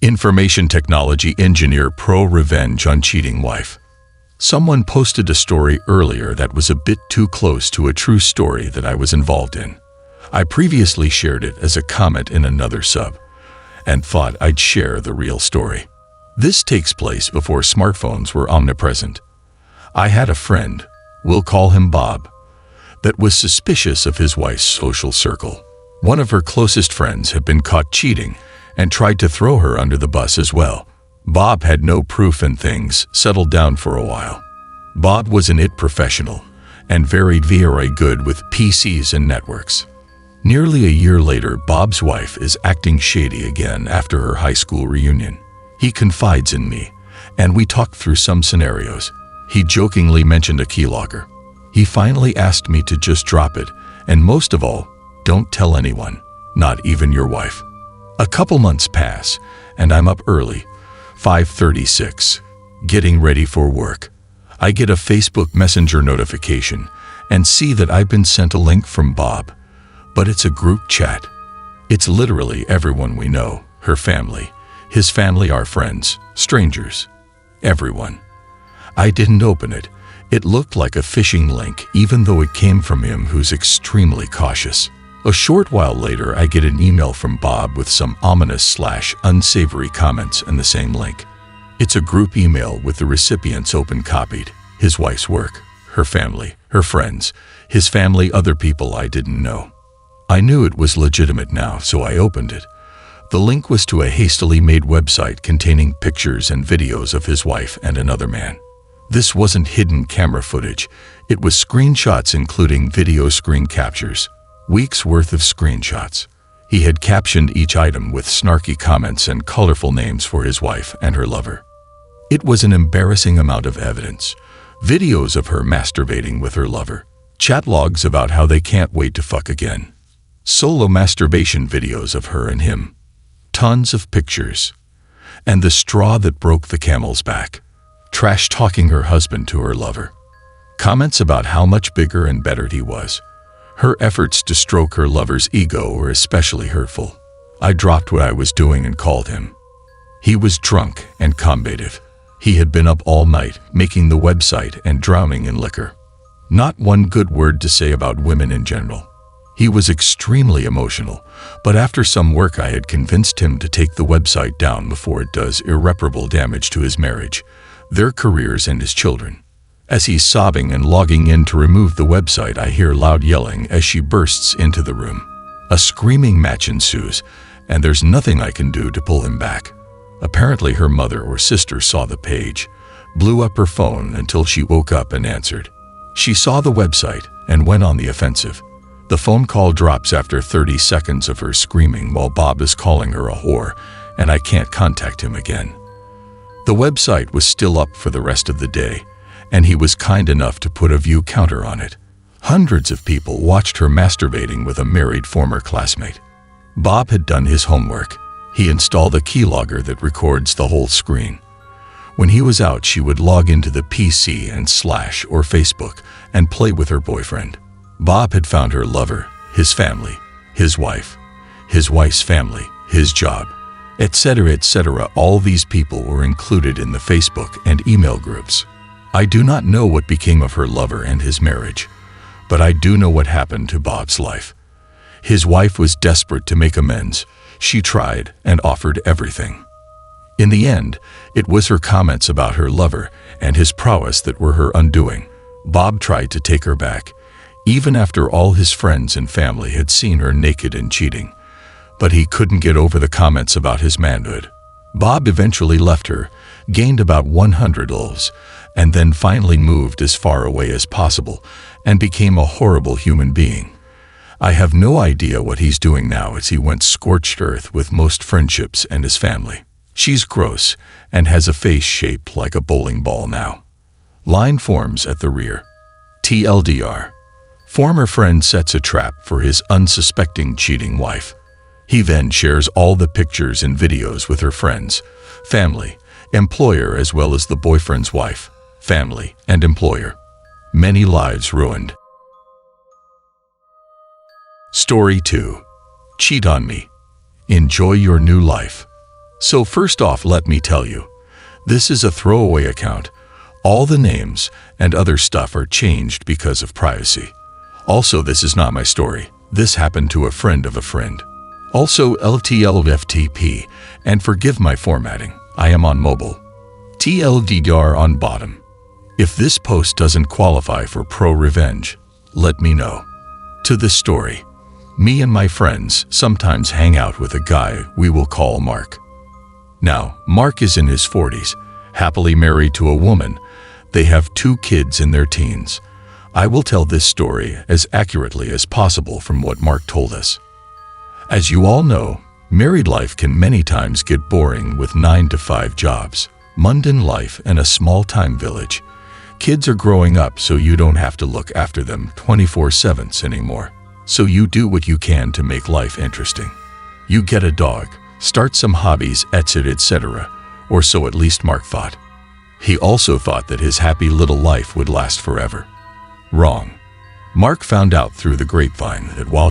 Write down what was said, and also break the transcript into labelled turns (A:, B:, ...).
A: Information technology engineer pro revenge on cheating wife. Someone posted a story earlier that was a bit too close to a true story that I was involved in. I previously shared it as a comment in another sub and thought I'd share the real story. This takes place before smartphones were omnipresent. I had a friend, we'll call him Bob, that was suspicious of his wife's social circle. One of her closest friends had been caught cheating and tried to throw her under the bus as well. Bob had no proof and things settled down for a while. Bob was an IT professional and very good with PCs and networks. Nearly a year later, Bob's wife is acting shady again after her high school reunion. He confides in me, and we talked through some scenarios. He jokingly mentioned a keylogger. He finally asked me to just drop it, and most of all, don't tell anyone, not even your wife. A couple months pass, and I'm up early, 5:36, getting ready for work. I get a Facebook Messenger notification and see that I've been sent a link from Bob, but it's a group chat. It's literally everyone we know, her family, his family, our friends, strangers, everyone. I didn't open it. It looked like a phishing link, even though it came from him, who's extremely cautious. A short while later, I get an email from Bob with some ominous/unsavory comments and the same link. It's a group email with the recipients open copied, his wife's work, her family, her friends, his family, other people I didn't know. I knew it was legitimate now, so I opened it. The link was to a hastily made website containing pictures and videos of his wife and another man. This wasn't hidden camera footage. It was screenshots, including video screen captures. Weeks worth of screenshots. He had captioned each item with snarky comments and colorful names for his wife and her lover. It was an embarrassing amount of evidence. Videos of her masturbating with her lover. Chat logs about how they can't wait to fuck again. Solo masturbation videos of her and him. Tons of pictures. And the straw that broke the camel's back. Trash talking her husband to her lover. Comments about how much bigger and better he was. Her efforts to stroke her lover's ego were especially hurtful. I dropped what I was doing and called him. He was drunk and combative. He had been up all night making the website and drowning in liquor. Not one good word to say about women in general. He was extremely emotional, but after some work I had convinced him to take the website down before it does irreparable damage to his marriage, their careers, and his children. As he's sobbing and logging in to remove the website, I hear loud yelling as she bursts into the room. A screaming match ensues, and there's nothing I can do to pull him back. Apparently her mother or sister saw the page, blew up her phone until she woke up and answered. She saw the website and went on the offensive. The phone call drops after 30 seconds of her screaming while Bob is calling her a whore, and I can't contact him again. The website was still up for the rest of the day, and he was kind enough to put a view counter on it. Hundreds of people watched her masturbating with a married former classmate. Bob had done his homework. He installed a keylogger that records the whole screen. When he was out, she would log into the PC and Slash or Facebook and play with her boyfriend. Bob had found her lover, his family, his wife's family, his job, etc., etc. All these people were included in the Facebook and email groups. I do not know what became of her lover and his marriage, but I do know what happened to Bob's life. His wife was desperate to make amends. She tried and offered everything. In the end, it was her comments about her lover and his prowess that were her undoing. Bob tried to take her back, even after all his friends and family had seen her naked and cheating. But he couldn't get over the comments about his manhood. Bob eventually left her, gained about 100 loaves, and then finally moved as far away as possible and became a horrible human being. I have no idea what he's doing now, as he went scorched earth with most friendships and his family. She's gross and has a face shaped like a bowling ball now. Line forms at the rear. TLDR. Former friend sets a trap for his unsuspecting cheating wife. He then shares all the pictures and videos with her friends, family, employer, as well as the boyfriend's wife, family, and employer. Many lives ruined. Story 2. Cheat on me. Enjoy your new life. So first off, let me tell you, this is a throwaway account. All the names and other stuff are changed because of privacy. Also, this is not my story. This happened to a friend of a friend. Also, LTLFTP, and forgive my formatting. I am on mobile. TLDR on bottom. If this post doesn't qualify for pro-revenge, let me know. To this story, me and my friends sometimes hang out with a guy we will call Mark. Now, Mark is in his 40s, happily married to a woman. They have 2 kids in their teens. I will tell this story as accurately as possible from what Mark told us. As you all know, married life can many times get boring with 9-to-5 jobs, mundane life, and a small-time village. Kids are growing up, so you don't have to look after them 24/7 anymore. So you do what you can to make life interesting. You get a dog, start some hobbies, etc., or so at least Mark thought. He also thought that his happy little life would last forever. Wrong. Mark found out through the grapevine that while